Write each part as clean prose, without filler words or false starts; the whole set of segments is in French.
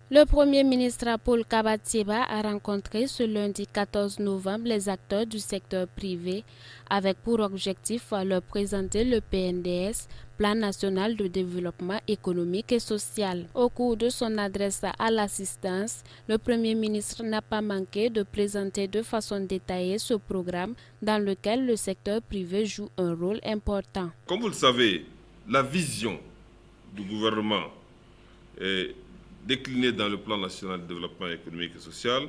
Le Premier ministre Paul Kabatieba a rencontré ce lundi 14 novembre les acteurs du secteur privé avec pour objectif leur présenter le PNDS, Plan national de développement économique et social. Au cours de son adresse à l'assistance, le Premier ministre n'a pas manqué de présenter de façon détaillée ce programme dans lequel le secteur privé joue un rôle important. Comme vous le savez, la vision du gouvernement est déclinée dans le plan national de développement économique et social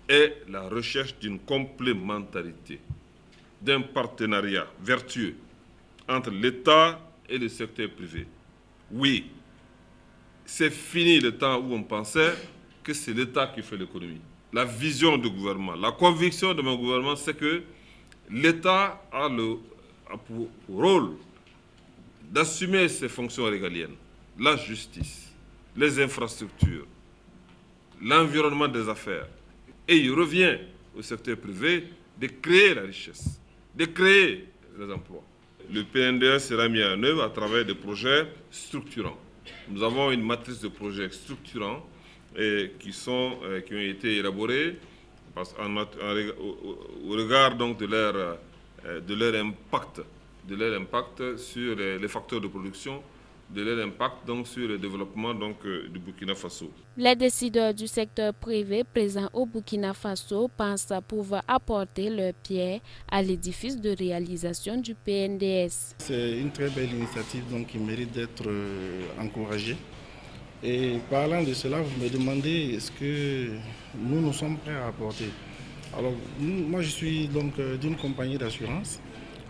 est la recherche d'une complémentarité, d'un partenariat vertueux entre l'État et le secteur privé. Oui, c'est fini le temps où on pensait que c'est l'État qui fait l'économie. La vision du gouvernement, la conviction de mon gouvernement, c'est que l'État a pour rôle d'assumer ses fonctions régaliennes, la justice, les infrastructures, l'environnement des affaires. Et il revient au secteur privé de créer la richesse, de créer les emplois. Le PNDS sera mis en œuvre à travers des projets structurants. Nous avons une matrice de projets structurants qui ont été élaborés au regard donc de leur impact sur les facteurs de production, de leur impact donc sur le développement donc du Burkina Faso. Les décideurs du secteur privé présents au Burkina Faso pensent pouvoir apporter leur pierre à l'édifice de réalisation du PNDS. C'est une très belle initiative donc, qui mérite d'être encouragée. Et parlant de cela, vous me demandez est-ce que nous sommes prêts à apporter. Alors moi je suis donc d'une compagnie d'assurance.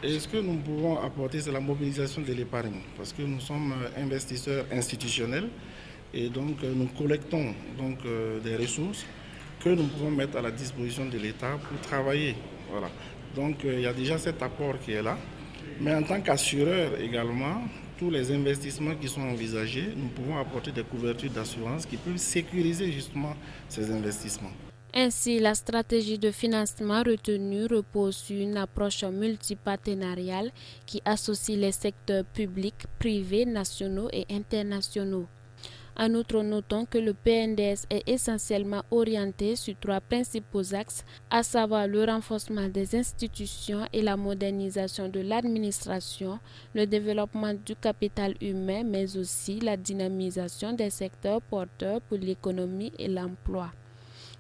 Et ce que nous pouvons apporter, c'est la mobilisation de l'épargne, parce que nous sommes investisseurs institutionnels et donc nous collectons donc, des ressources que nous pouvons mettre à la disposition de l'État pour travailler. Voilà. Donc il y a déjà cet apport qui est là. Mais en tant qu'assureur également, tous les investissements qui sont envisagés, nous pouvons apporter des couvertures d'assurance qui peuvent sécuriser justement ces investissements. Ainsi, la stratégie de financement retenue repose sur une approche multipartenariale qui associe les secteurs publics, privés, nationaux et internationaux. En outre, notons que le PNDS est essentiellement orienté sur trois principaux axes, à savoir le renforcement des institutions et la modernisation de l'administration, le développement du capital humain, mais aussi la dynamisation des secteurs porteurs pour l'économie et l'emploi.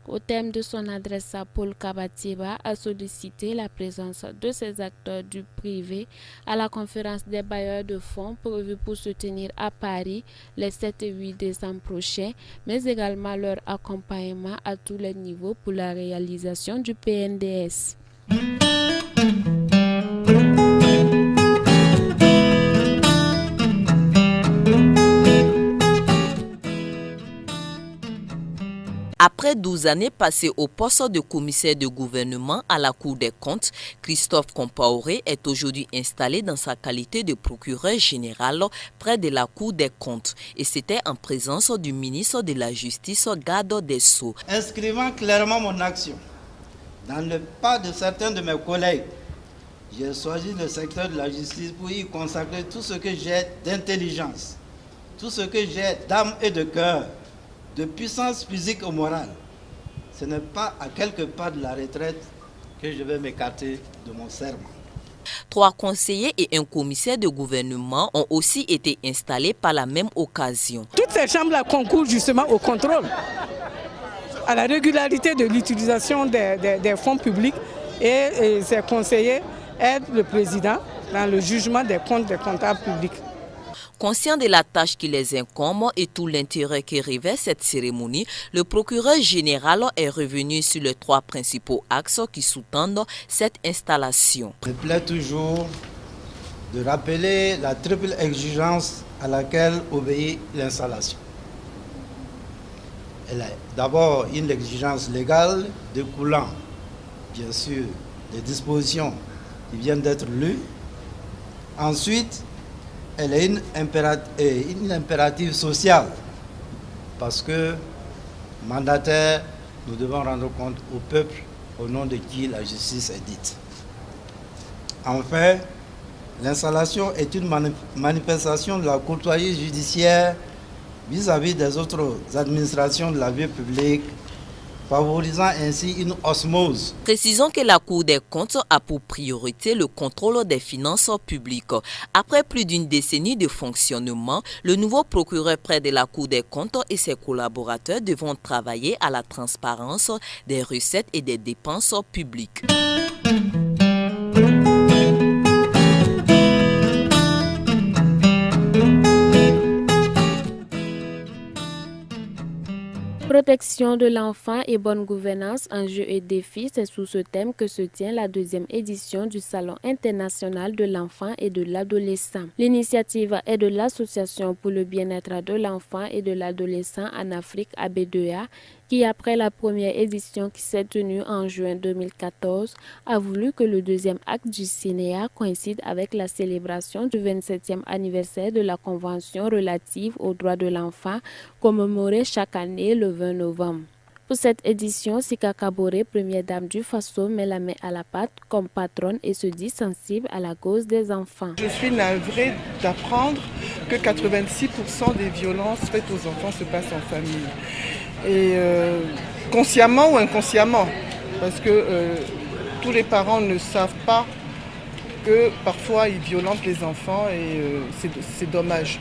Au terme de son adresse, Paul Kabatieba a sollicité la présence de ces acteurs du privé à la conférence des bailleurs de fonds prévue pour se tenir à Paris les 7 et 8 décembre prochains, mais également leur accompagnement à tous les niveaux pour la réalisation du PNDS. Après 12 années passées au poste de commissaire de gouvernement à la Cour des comptes, Christophe Compaoré est aujourd'hui installé dans sa qualité de procureur général près de la Cour des comptes. Et c'était en présence du ministre de la Justice, Garde des Sceaux. Inscrivant clairement mon action dans le pas de certains de mes collègues, j'ai choisi le secteur de la justice pour y consacrer tout ce que j'ai d'intelligence, tout ce que j'ai d'âme et de cœur, de puissance physique ou morale. Ce n'est pas à quelques pas de la retraite que je vais m'écarter de mon serment. 3 conseillers et un commissaire de gouvernement ont aussi été installés par la même occasion. Toutes ces chambres-là concourent justement au contrôle, à la régularité de l'utilisation des fonds publics et ces conseillers aident le président dans le jugement des comptes des comptables publics. Conscient de la tâche qui les incombe et tout l'intérêt qui revêt cette cérémonie, le procureur général est revenu sur les 3 principaux axes qui sous-tendent cette installation. Il me plaît toujours de rappeler la triple exigence à laquelle obéit l'installation. Elle est d'abord une exigence légale découlant, bien sûr, des dispositions qui viennent d'être lues. Ensuite, elle est une impérative sociale, parce que, mandataire, nous devons rendre compte au peuple au nom de qui la justice est dite. Enfin, l'installation est une manifestation de la courtoisie judiciaire vis-à-vis des autres administrations de la vie publique, favorisant ainsi une osmose. Précisons que la Cour des comptes a pour priorité le contrôle des finances publiques. Après plus d'une décennie de fonctionnement, le nouveau procureur près de la Cour des comptes et ses collaborateurs devront travailler à la transparence des recettes et des dépenses publiques. Protection de l'enfant et bonne gouvernance, enjeux et défis, c'est sous ce thème que se tient la 2e édition du Salon international de l'enfant et de l'adolescent. L'initiative est de l'Association pour le bien-être de l'enfant et de l'adolescent en Afrique, ABDEA, qui, après la première édition qui s'est tenue en juin 2014, a voulu que le 2e acte du CNEA coïncide avec la célébration du 27e anniversaire de la Convention relative aux droits de l'enfant, commémorée chaque année le 20 novembre. Pour cette édition, Sika Kaboré, première dame du Faso, met la main à la pâte comme patronne et se dit sensible à la cause des enfants. Je suis navrée d'apprendre que 86% des violences faites aux enfants se passent en famille. Et consciemment ou inconsciemment, parce que tous les parents ne savent pas que parfois ils violentent les enfants et c'est dommage.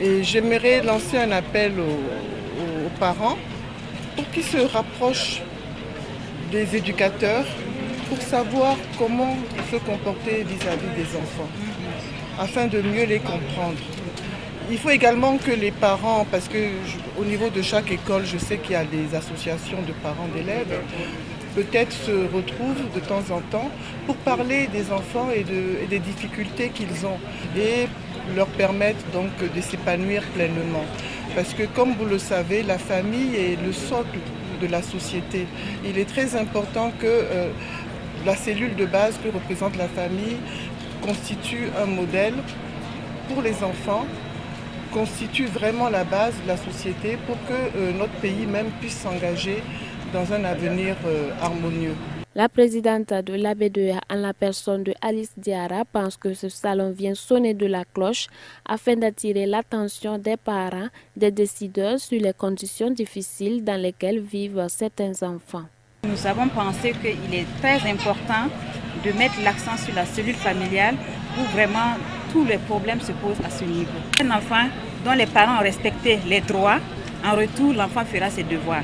Et j'aimerais lancer un appel aux parents pour qu'ils se rapprochent des éducateurs pour savoir comment se comporter vis-à-vis des enfants, afin de mieux les comprendre. Il faut également que les parents, parce qu'au niveau de chaque école, je sais qu'il y a des associations de parents d'élèves, peut-être se retrouvent de temps en temps pour parler des enfants et des difficultés qu'ils ont et leur permettre donc de s'épanouir pleinement. Parce que comme vous le savez, la famille est le socle de la société. Il est très important que la cellule de base que représente la famille constitue un modèle pour les enfants, constitue vraiment la base de la société pour que notre pays même puisse s'engager dans un avenir harmonieux. La présidente de l'ABDEA, en la personne de Alice Diarra, pense que ce salon vient sonner de la cloche afin d'attirer l'attention des parents, des décideurs sur les conditions difficiles dans lesquelles vivent certains enfants. Nous avons pensé qu'il est très important de mettre l'accent sur la cellule familiale où vraiment tous les problèmes se posent à ce niveau. Un enfant dont les parents ont respecté les droits, en retour, l'enfant fera ses devoirs.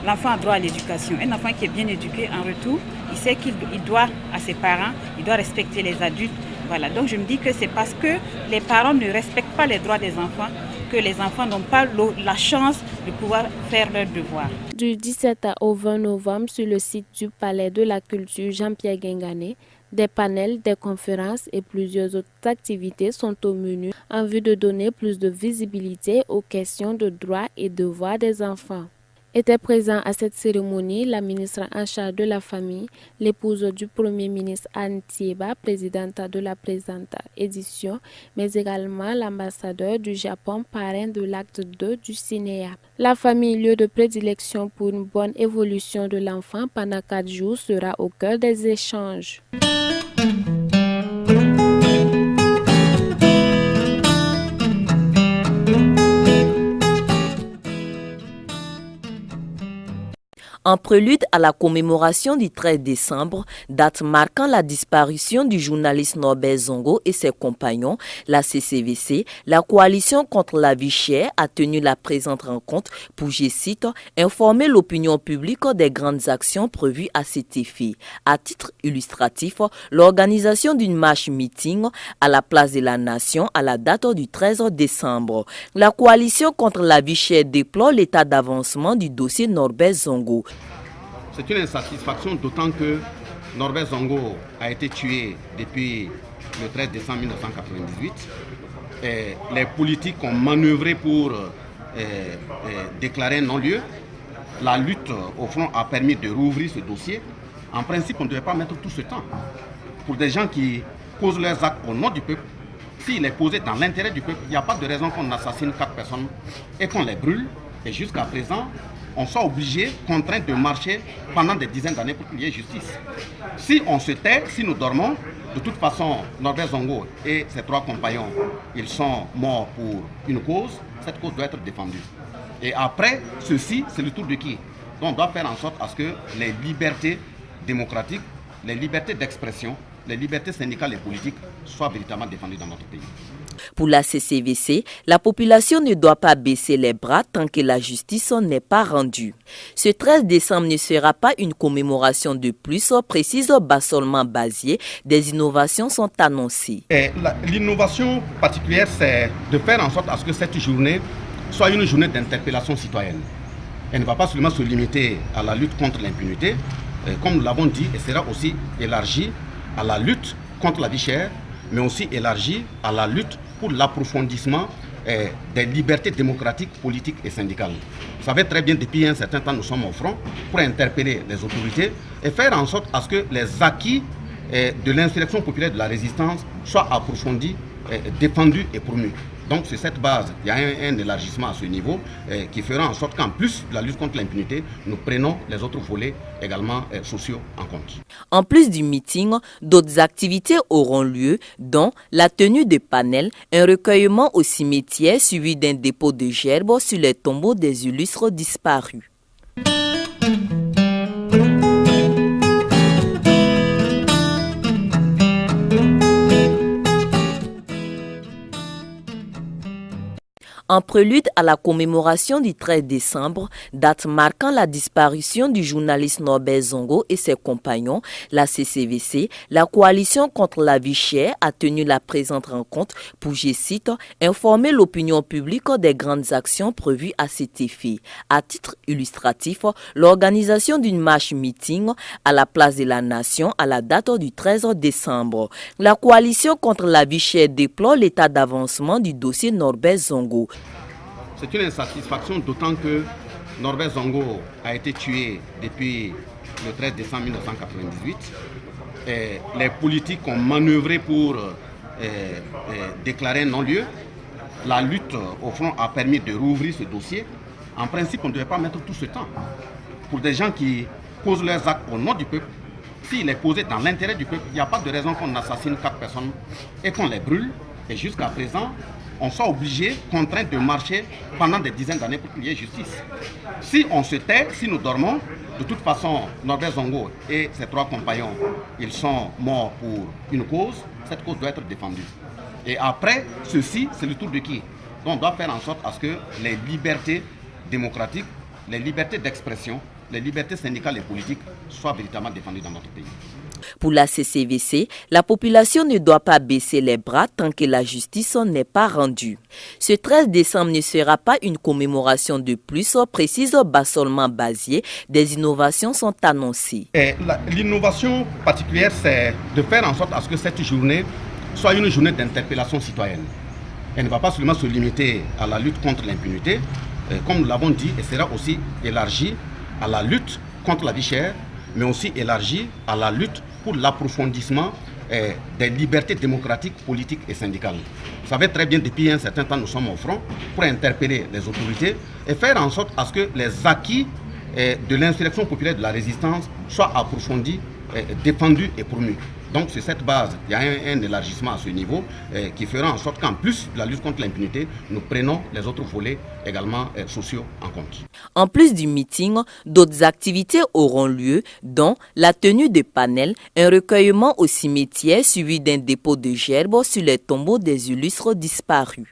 L'enfant a droit à l'éducation. Un enfant qui est bien éduqué, en retour, il sait qu'il doit à ses parents, il doit respecter les adultes. Voilà. Donc je me dis que c'est parce que les parents ne respectent pas les droits des enfants que les enfants n'ont pas la chance de pouvoir faire leurs devoirs. Du 17 au 20 novembre, sur le site du Palais de la Culture Jean-Pierre Guingané, des panels, des conférences et plusieurs autres activités sont au menu en vue de donner plus de visibilité aux questions de droits et devoirs des enfants. Était présent à cette cérémonie la ministre en charge de la famille, l'épouse du Premier ministre Anne Thieba, présidente de la présente édition, mais également l'ambassadeur du Japon, parrain de l'acte 2 du CNEA. La famille, lieu de prédilection pour une bonne évolution de l'enfant pendant 4 jours, sera au cœur des échanges. En prélude à la commémoration du 13 décembre, date marquant la disparition du journaliste Norbert Zongo et ses compagnons, la CCVC, la coalition contre la vie chère a tenu la présente rencontre pour, je cite, informer l'opinion publique des grandes actions prévues à cet effet. À titre illustratif, l'organisation d'une marche-meeting à la place de la Nation à la date du 13 décembre. La coalition contre la vie chère déplore l'état d'avancement du dossier Norbert Zongo. C'est une insatisfaction d'autant que Norbert Zongo a été tué depuis le 13 décembre 1998. Et les politiques ont manœuvré pour déclarer un non-lieu. La lutte au front a permis de rouvrir ce dossier. En principe, on ne devait pas mettre tout ce temps. Pour des gens qui posent leurs actes au nom du peuple, s'il est posé dans l'intérêt du peuple, il n'y a pas de raison qu'on assassine 4 personnes et qu'on les brûle. Et jusqu'à présent, on soit obligé, contraint de marcher pendant des dizaines d'années pour qu'il y ait justice. Si on se tait, si nous dormons, de toute façon, Norbert Zongo et ses 3 compagnons, ils sont morts pour une cause. Cette cause doit être défendue. Et après, ceci, c'est le tour de qui? Donc on doit faire en sorte à ce que les libertés démocratiques, les libertés d'expression, les libertés syndicales et politiques soient véritablement défendues dans notre pays. Pour la CCVC, la population ne doit pas baisser les bras tant que la justice n'est pas rendue. Ce 13 décembre ne sera pas une commémoration de plus, précise Bassolement Bazier. Des innovations sont annoncées. L'innovation particulière, c'est de faire en sorte à ce que cette journée soit une journée d'interpellation citoyenne. Elle ne va pas seulement se limiter à la lutte contre l'impunité, comme nous l'avons dit, elle sera aussi élargie à la lutte contre la vie chère, mais aussi élargie à la lutte pour l'approfondissement des libertés démocratiques, politiques et syndicales. Vous savez très bien, depuis un certain temps, nous sommes au front pour interpeller les autorités et faire en sorte à ce que les acquis de l'insurrection populaire de la résistance soient approfondis, défendus et promus. Donc sur cette base, il y a un élargissement à ce niveau qui fera en sorte qu'en plus de la lutte contre l'impunité, nous prenons les autres volets également sociaux en compte. En plus du meeting, d'autres activités auront lieu, dont la tenue de panels, un recueillement au cimetière suivi d'un dépôt de gerbes sur les tombeaux des illustres disparus. En prélude à la commémoration du 13 décembre, date marquant la disparition du journaliste Norbert Zongo et ses compagnons, la CCVC, la coalition contre la vie chère a tenu la présente rencontre pour, je cite, informer l'opinion publique des grandes actions prévues à cet effet. À titre illustratif, l'organisation d'une marche-meeting à la place de la Nation à la date du 13 décembre. La coalition contre la vie chère déplore l'état d'avancement du dossier Norbert Zongo. C'est une insatisfaction d'autant que Norbert Zongo a été tué depuis le 13 décembre 1998. Et les politiques ont manœuvré pour déclarer un non-lieu. La lutte au front a permis de rouvrir ce dossier. En principe, on ne devait pas mettre tout ce temps. Pour des gens qui posent leurs actes au nom du peuple, s'il est posé dans l'intérêt du peuple, il n'y a pas de raison qu'on assassine 4 personnes et qu'on les brûle. Et jusqu'à présent, on soit obligé, contraint de marcher pendant des dizaines d'années pour qu'il y ait justice. Si on se tait, si nous dormons, de toute façon, Norbert Zongo et ses 3 compagnons, ils sont morts pour une cause. Cette cause doit être défendue. Et après, ceci, c'est le tour de qui? Donc on doit faire en sorte à ce que les libertés démocratiques, les libertés d'expression, les libertés syndicales et politiques soient véritablement défendues dans notre pays. Pour la CCVC, la population ne doit pas baisser les bras tant que la justice n'est pas rendue. Ce 13 décembre ne sera pas une commémoration de plus, précise Bassolement Bazier. Des innovations sont annoncées. L'innovation particulière, c'est de faire en sorte à ce que cette journée soit une journée d'interpellation citoyenne. Elle ne va pas seulement se limiter à la lutte contre l'impunité, comme nous l'avons dit, elle sera aussi élargie à la lutte contre la vie chère, mais aussi élargie à la lutte pour l'approfondissement des libertés démocratiques, politiques et syndicales. Vous savez très bien, depuis un certain temps, nous sommes au front pour interpeller les autorités et faire en sorte à ce que les acquis de l'insurrection populaire de la résistance soient approfondis, défendus et promus. Donc sur cette base, il y a un élargissement à ce niveau qui fera en sorte qu'en plus de la lutte contre l'impunité, nous prenons les autres volets également sociaux en compte. En plus du meeting, d'autres activités auront lieu, dont la tenue de panels, un recueillement au cimetière suivi d'un dépôt de gerbes sur les tombeaux des illustres disparus.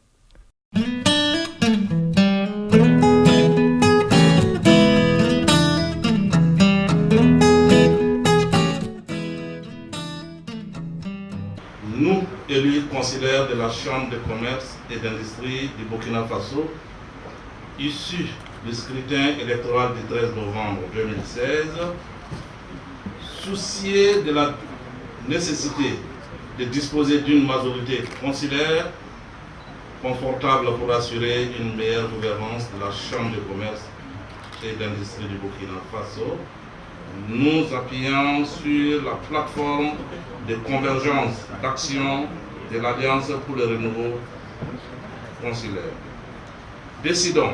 Nous, élus consulaires de la Chambre de commerce et d'industrie du Burkina Faso, issus du scrutin électoral du 13 novembre 2016, souciés de la nécessité de disposer d'une majorité consulaire confortable pour assurer une meilleure gouvernance de la Chambre de commerce et d'industrie du Burkina Faso, nous appuyons sur la plateforme de convergence d'action de l'Alliance pour le renouveau consulaire. Décidons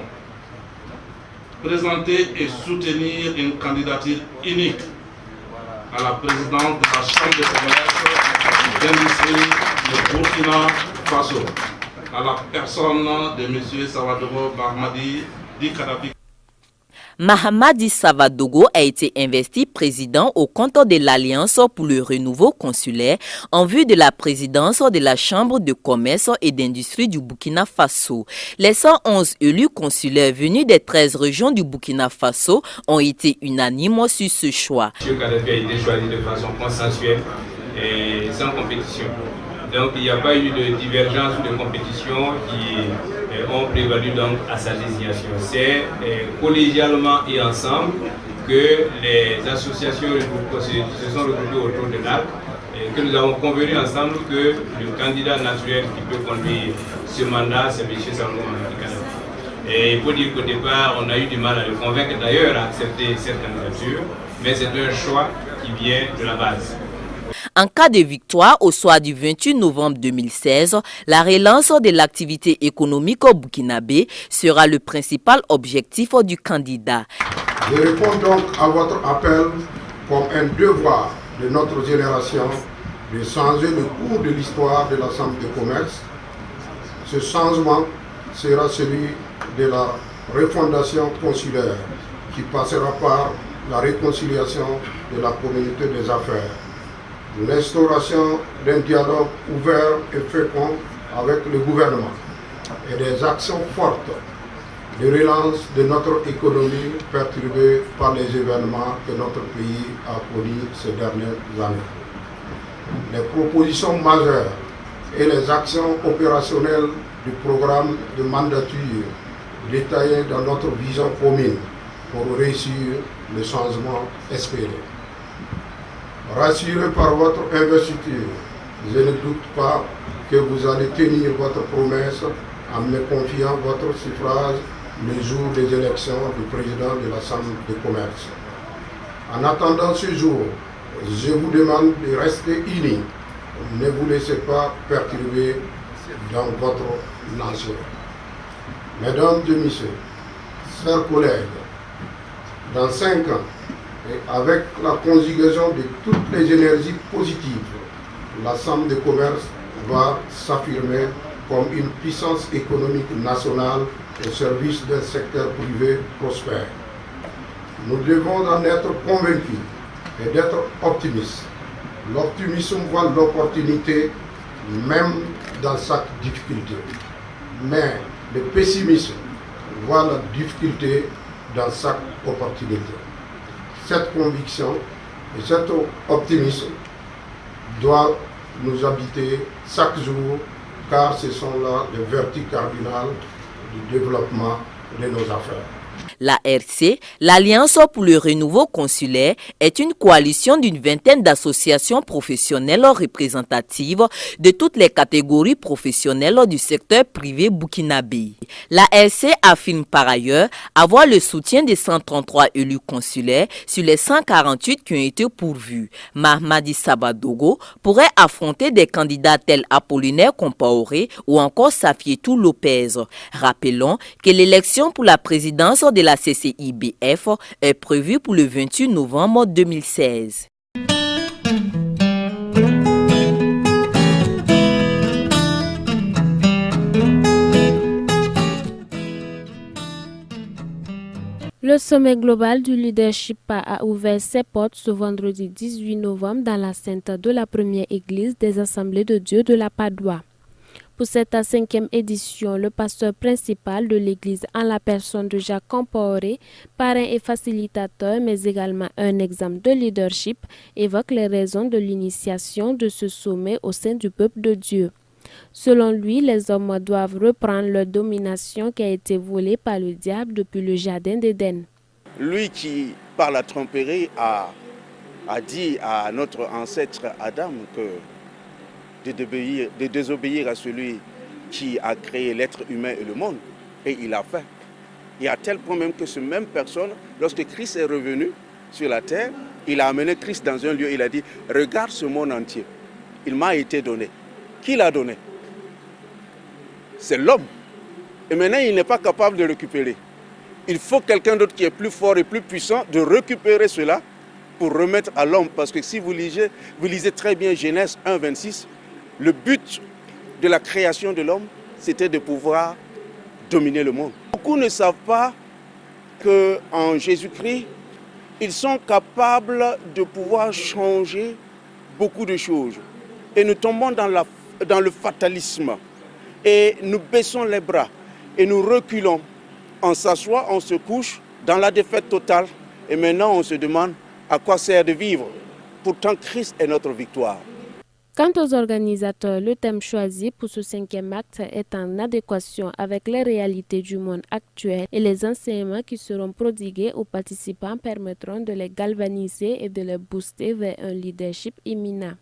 présenter et soutenir une candidature unique à la présidence de la Chambre de commerce et d'industrie du Burkina Faso, à la personne de M. Savadogo Mahamadi Di Kadhafi. Mahamadi Savadogo a été investi président au compte de l'Alliance pour le renouveau consulaire en vue de la présidence de la Chambre de commerce et d'industrie du Burkina Faso. Les 111 élus consulaires venus des 13 régions du Burkina Faso ont été unanimes sur ce choix. M. Kadhafi a été choisi de façon consensuelle et sans compétition. Donc il n'y a pas eu de divergence ou de compétition qui ont prévalu donc à sa désignation. C'est collégialement et ensemble que les associations se sont regroupées autour de l'ARC et que nous avons convenu ensemble que le candidat naturel qui peut conduire ce mandat, c'est M. Savadogo Mahamadi Kadhafi. Et il faut dire qu'au départ, on a eu du mal à le convaincre d'ailleurs à accepter cette candidature, mais c'est un choix qui vient de la base. En cas de victoire au soir du 28 novembre 2016, la relance de l'activité économique au burkinabé sera le principal objectif du candidat. Je réponds donc à votre appel comme un devoir de notre génération de changer le cours de l'histoire de la Chambre de commerce. Ce changement sera celui de la refondation consulaire qui passera par la réconciliation de la communauté des affaires, l'instauration d'un dialogue ouvert et fécond avec le gouvernement et des actions fortes de relance de notre économie perturbée par les événements que notre pays a connus ces dernières années. Les propositions majeures et les actions opérationnelles du programme de mandature détaillées dans notre vision commune pour réussir le changement espéré. Rassuré par votre investiture, je ne doute pas que vous allez tenir votre promesse en me confiant votre suffrage le jour des élections du président de la Chambre de commerce. En attendant ce jour, je vous demande de rester unis. Ne vous laissez pas perturber dans votre nation. Mesdames et messieurs, chers collègues, dans 5 ans, et avec la conjugaison de toutes les énergies positives, la Chambre de commerce va s'affirmer comme une puissance économique nationale au service d'un secteur privé prospère. Nous devons en être convaincus et d'être optimistes. L'optimisme voit l'opportunité même dans chaque difficulté. Mais le pessimisme voit la difficulté dans chaque opportunité. Cette conviction et cet optimisme doivent nous habiter chaque jour, car ce sont là les vertus cardinales du développement de nos affaires. La RC, l'Alliance pour le renouveau consulaire, est une coalition d'une vingtaine d'associations professionnelles représentatives de toutes les catégories professionnelles du secteur privé burkinabé. La RC affirme par ailleurs avoir le soutien des 133 élus consulaires sur les 148 qui ont été pourvus. Mahamadi Savadogo pourrait affronter des candidats tels Apollinaire Compaoré ou encore Safietou Lopez. Rappelons que l'élection pour la présidence de la CCIBF est prévue pour le 28 novembre 2016. Le sommet global du leadership a ouvert ses portes ce vendredi 18 novembre dans la l'enceinte de la première église des Assemblées de Dieu de la Padoue. Pour cette 5e édition, le pasteur principal de l'église en la personne de Jacques Compaoré, parrain et facilitateur, mais également un exemple de leadership, évoque les raisons de l'initiation de ce sommet au sein du peuple de Dieu. Selon lui, les hommes doivent reprendre leur domination qui a été volée par le diable depuis le jardin d'Éden. Lui qui, par la tromperie, a dit à notre ancêtre Adam de désobéir à celui qui a créé l'être humain et le monde. Et il a fait. Et à tel point même que ce même personne, lorsque Christ est revenu sur la terre, il a amené Christ dans un lieu, il a dit, regarde ce monde entier, il m'a été donné. Qui l'a donné? C'est l'homme. Et maintenant, il n'est pas capable de récupérer. Il faut quelqu'un d'autre qui est plus fort et plus puissant de récupérer cela pour remettre à l'homme. Parce que si vous lisez très bien Genèse 1, 26, le but de la création de l'homme, c'était de pouvoir dominer le monde. Beaucoup ne savent pas qu'en Jésus-Christ, ils sont capables de pouvoir changer beaucoup de choses. Et nous tombons dans le fatalisme. Et nous baissons les bras. Et nous reculons. On s'assoit, on se couche dans la défaite totale. Et maintenant, on se demande à quoi sert de vivre. Pourtant, Christ est notre victoire. Quant aux organisateurs, le thème choisi pour ce 5e acte est en adéquation avec les réalités du monde actuel et les enseignements qui seront prodigués aux participants permettront de les galvaniser et de les booster vers un leadership imminent.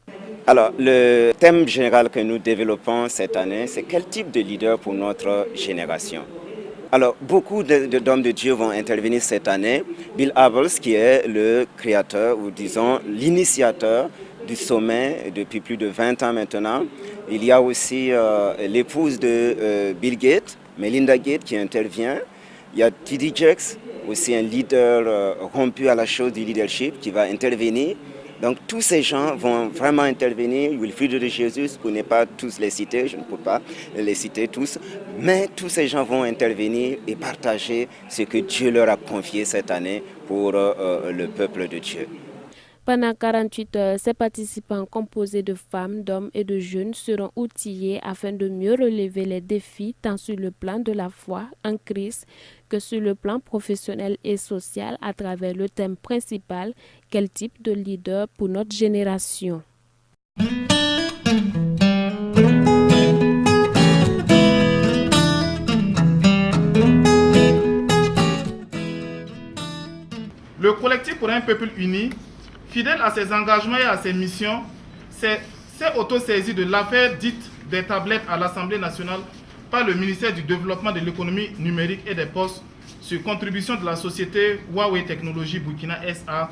Alors, le thème général que nous développons cette année, c'est quel type de leader pour notre génération? Alors, beaucoup d'hommes de Dieu vont intervenir cette année. Bill Hybels, qui est le créateur, ou disons l'initiateur du sommet depuis plus de 20 ans maintenant. Il y a aussi l'épouse de Bill Gates, Melinda Gates, qui intervient. Il y a T.D. Jakes, aussi un leader rompu à la chose du leadership, qui va intervenir. Donc tous ces gens vont vraiment intervenir. Wilfrid de Jésus, pour ne pas tous les citer, je ne peux pas les citer tous, mais tous ces gens vont intervenir et partager ce que Dieu leur a confié cette année pour le peuple de Dieu. Pendant 48 heures, ces participants composés de femmes, d'hommes et de jeunes seront outillés afin de mieux relever les défis tant sur le plan de la foi en Christ que sur le plan professionnel et social à travers le thème principal « Quel type de leader pour notre génération ?» Le collectif pour un peuple uni, fidèle à ses engagements et à ses missions, s'est auto-saisi de l'affaire dite des tablettes à l'Assemblée nationale par le ministère du Développement de l'économie numérique et des postes sur contribution de la société Huawei Technologies Burkina SA,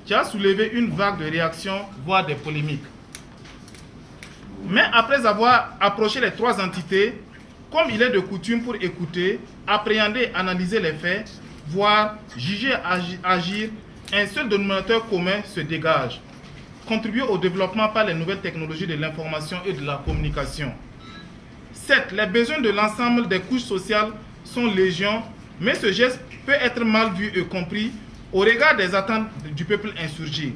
qui a soulevé une vague de réactions, voire des polémiques. Mais après avoir approché les trois entités, comme il est de coutume pour écouter, appréhender, analyser les faits, voire juger, agir, un seul dénominateur commun se dégage, contribuer au développement par les nouvelles technologies de l'information et de la communication. Certes, les besoins de l'ensemble des couches sociales sont légion, mais ce geste peut être mal vu et compris au regard des attentes du peuple insurgé.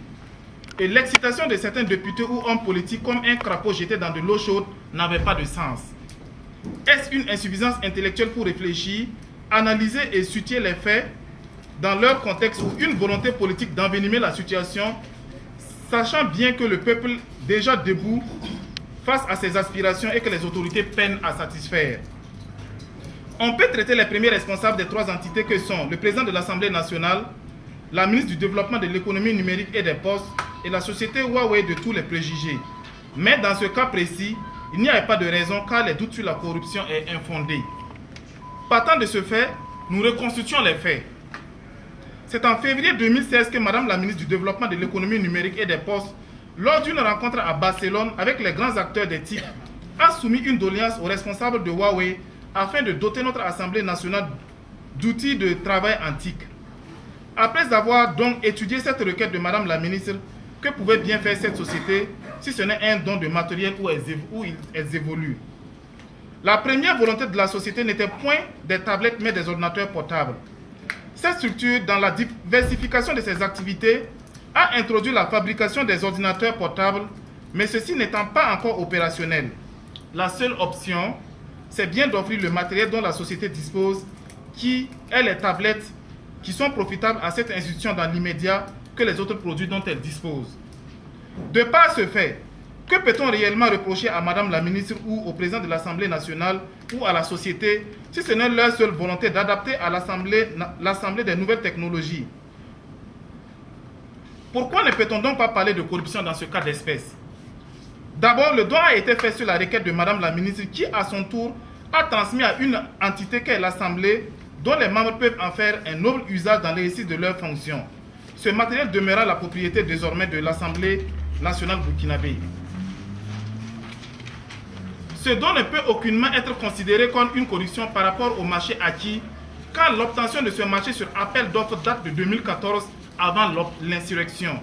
Et l'excitation de certains députés ou hommes politiques comme un crapaud jeté dans de l'eau chaude n'avait pas de sens. Est-ce une insuffisance intellectuelle pour réfléchir, analyser et situer les faits dans leur contexte ou une volonté politique d'envenimer la situation, sachant bien que le peuple déjà debout face à ses aspirations et que les autorités peinent à satisfaire? On peut traiter les premiers responsables des trois entités que sont le président de l'Assemblée nationale, la ministre du Développement de l'économie numérique et des postes et la société Huawei de tous les préjugés. Mais dans ce cas précis, il n'y avait pas de raison car les doutes sur la corruption est infondé. Partant de ce fait, nous reconstituons les faits. C'est en février 2016 que Madame la ministre du Développement de l'économie numérique et des postes, lors d'une rencontre à Barcelone avec les grands acteurs des TIC, a soumis une doléance aux responsables de Huawei afin de doter notre Assemblée nationale d'outils de travail antiques. Après avoir donc étudié cette requête de Madame la ministre, que pouvait bien faire cette société si ce n'est un don de matériel où elles évoluent? La première volonté de la société n'était point des tablettes mais des ordinateurs portables. Cette structure, dans la diversification de ses activités, a introduit la fabrication des ordinateurs portables, mais ceci n'étant pas encore opérationnel. La seule option, c'est bien d'offrir le matériel dont la société dispose, qui est les tablettes qui sont profitables à cette institution dans l'immédiat que les autres produits dont elle dispose. De par ce fait, que peut-on réellement reprocher à Madame la ministre ou au président de l'Assemblée nationale ou à la société si ce n'est leur seule volonté d'adapter à l'Assemblée des nouvelles technologies? Pourquoi ne peut-on donc pas parler de corruption dans ce cas d'espèce? D'abord, le don a été fait sur la requête de Madame la ministre qui, à son tour, a transmis à une entité qu'est l'Assemblée, dont les membres peuvent en faire un noble usage dans l'exercice de leurs fonctions. Ce matériel demeurera la propriété désormais de l'Assemblée nationale burkinabé. Ce don ne peut aucunement être considéré comme une corruption par rapport au marché acquis, car l'obtention de ce marché sur appel d'offres date de 2014 avant l'insurrection.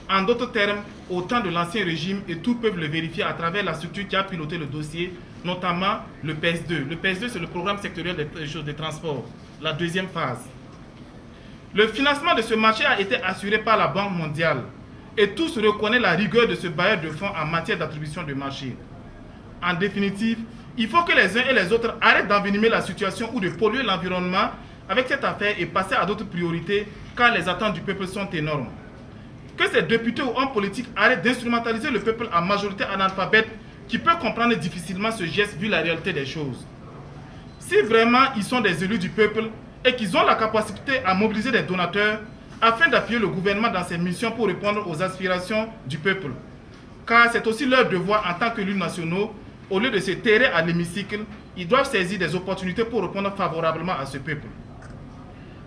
En d'autres termes, au temps de l'ancien régime, et tous peuvent le vérifier à travers la structure qui a piloté le dossier, notamment le PS2. Le PS2, c'est le programme sectoriel des transports, la deuxième phase. Le financement de ce marché a été assuré par la Banque mondiale, et tous reconnaissent la rigueur de ce bailleur de fonds en matière d'attribution de marché. En définitive, il faut que les uns et les autres arrêtent d'envenimer la situation ou de polluer l'environnement avec cette affaire et passer à d'autres priorités, car les attentes du peuple sont énormes. Que ces députés ou hommes politiques arrêtent d'instrumentaliser le peuple en majorité analphabète qui peut comprendre difficilement ce geste vu la réalité des choses. Si vraiment ils sont des élus du peuple et qu'ils ont la capacité à mobiliser des donateurs afin d'appuyer le gouvernement dans ses missions pour répondre aux aspirations du peuple, car c'est aussi leur devoir en tant qu'élus nationaux, au lieu de se terrer à l'hémicycle, ils doivent saisir des opportunités pour répondre favorablement à ce peuple.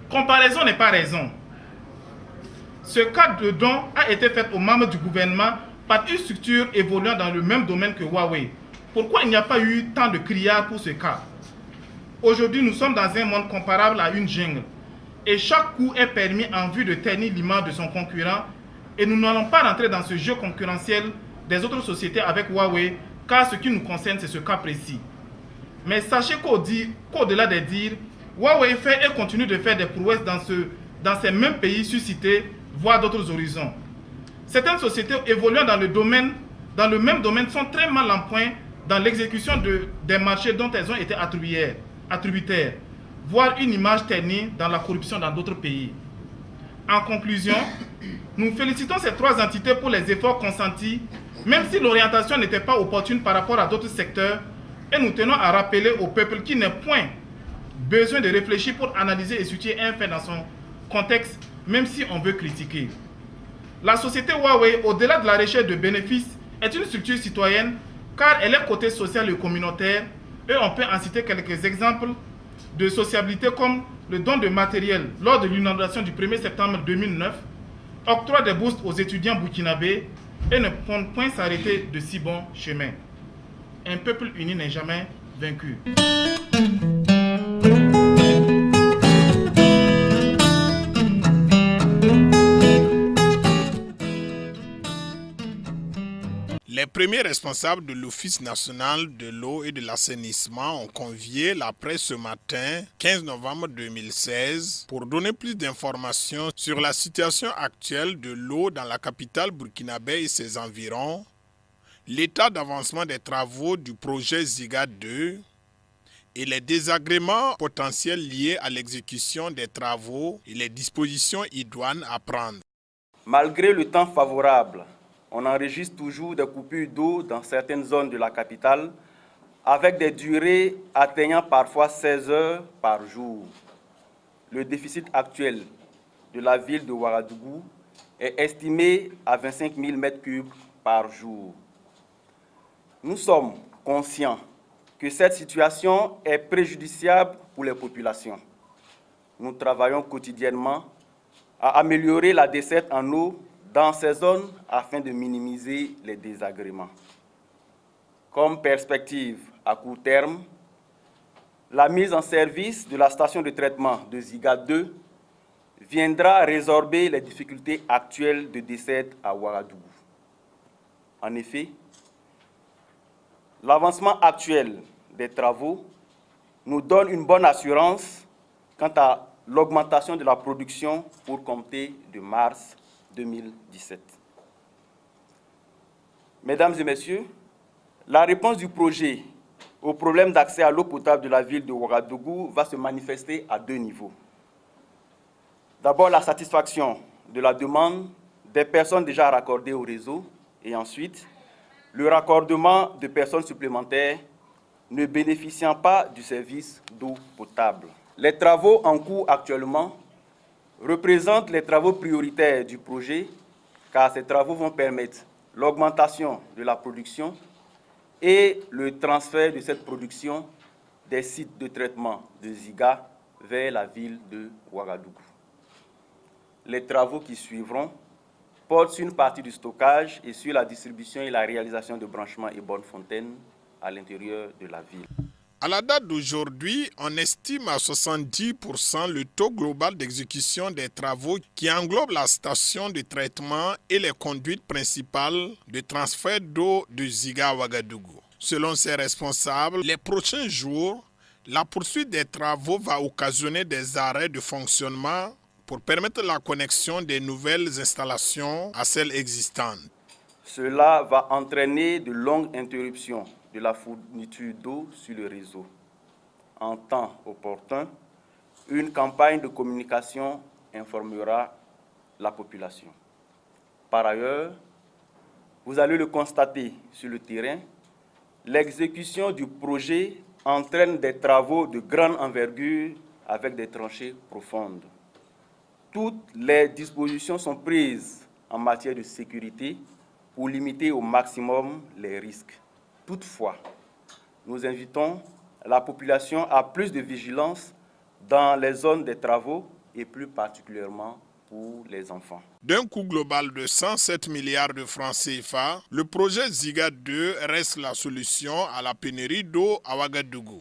Comparaison n'est pas raison. Ce cas de don a été fait aux membres du gouvernement par une structure évoluant dans le même domaine que Huawei. Pourquoi il n'y a pas eu tant de criards pour ce cas? Aujourd'hui, nous sommes dans un monde comparable à une jungle. Et chaque coup est permis en vue de ternir l'image de son concurrent. Et nous n'allons pas rentrer dans ce jeu concurrentiel des autres sociétés avec Huawei, car ce qui nous concerne, c'est ce cas précis. Mais sachez qu'au-delà des dires, Huawei fait et continue de faire des prouesses dans ces mêmes pays suscités, voire d'autres horizons. Certaines sociétés évoluant dans le même domaine sont très mal en point dans l'exécution des marchés dont elles ont été attributaires, voire une image ternie dans la corruption dans d'autres pays. En conclusion, nous félicitons ces trois entités pour les efforts consentis, même si l'orientation n'était pas opportune par rapport à d'autres secteurs, et nous tenons à rappeler au peuple qu'il n'est point besoin de réfléchir pour analyser et situer un fait dans son contexte, même si on veut critiquer. La société Huawei, au-delà de la recherche de bénéfices, est une structure citoyenne car elle est côté social et communautaire, et on peut en citer quelques exemples de sociabilité comme le don de matériel lors de l'inondation du 1er septembre 2009, octroi des bourses aux étudiants burkinabés et ne point s'arrêter de si bon chemin. Un peuple uni n'est jamais vaincu. Les premiers responsables de l'Office national de l'eau et de l'assainissement ont convié la presse ce matin, 15 novembre 2016, pour donner plus d'informations sur la situation actuelle de l'eau dans la capitale burkinabé et ses environs, l'état d'avancement des travaux du projet Ziga 2 et les désagréments potentiels liés à l'exécution des travaux et les dispositions idoines à prendre. Malgré le temps favorable, on enregistre toujours des coupures d'eau dans certaines zones de la capitale, avec des durées atteignant parfois 16 heures par jour. Le déficit actuel de la ville de Ouagadougou est estimé à 25 000 m3 par jour. Nous sommes conscients que cette situation est préjudiciable pour les populations. Nous travaillons quotidiennement à améliorer la desserte en eau dans ces zones afin de minimiser les désagréments. Comme perspective à court terme, la mise en service de la station de traitement de Ziga 2 viendra résorber les difficultés actuelles de desserte à Ouagadougou. En effet, l'avancement actuel des travaux nous donne une bonne assurance quant à l'augmentation de la production pour compter de mars 2017. Mesdames et messieurs, la réponse du projet au problème d'accès à l'eau potable de la ville de Ouagadougou va se manifester à 2 niveaux. D'abord, la satisfaction de la demande des personnes déjà raccordées au réseau et ensuite, le raccordement de personnes supplémentaires ne bénéficiant pas du service d'eau potable. Les travaux en cours actuellement représentent les travaux prioritaires du projet car ces travaux vont permettre l'augmentation de la production et le transfert de cette production des sites de traitement de Ziga vers la ville de Ouagadougou. Les travaux qui suivront portent sur une partie du stockage et sur la distribution et la réalisation de branchements et bornes fontaines à l'intérieur de la ville. À la date d'aujourd'hui, on estime à 70% le taux global d'exécution des travaux qui englobent la station de traitement et les conduites principales de transfert d'eau de Ziga à Ouagadougou. Selon ces responsables, les prochains jours, la poursuite des travaux va occasionner des arrêts de fonctionnement pour permettre la connexion des nouvelles installations à celles existantes. Cela va entraîner de longues interruptions de la fourniture d'eau sur le réseau. En temps opportun, une campagne de communication informera la population. Par ailleurs, vous allez le constater sur le terrain, l'exécution du projet entraîne des travaux de grande envergure avec des tranchées profondes. Toutes les dispositions sont prises en matière de sécurité pour limiter au maximum les risques. Toutefois, nous invitons la population à plus de vigilance dans les zones des travaux et plus particulièrement pour les enfants. D'un coût global de 107 milliards de francs CFA, le projet Ziga 2 reste la solution à la pénurie d'eau à Ouagadougou.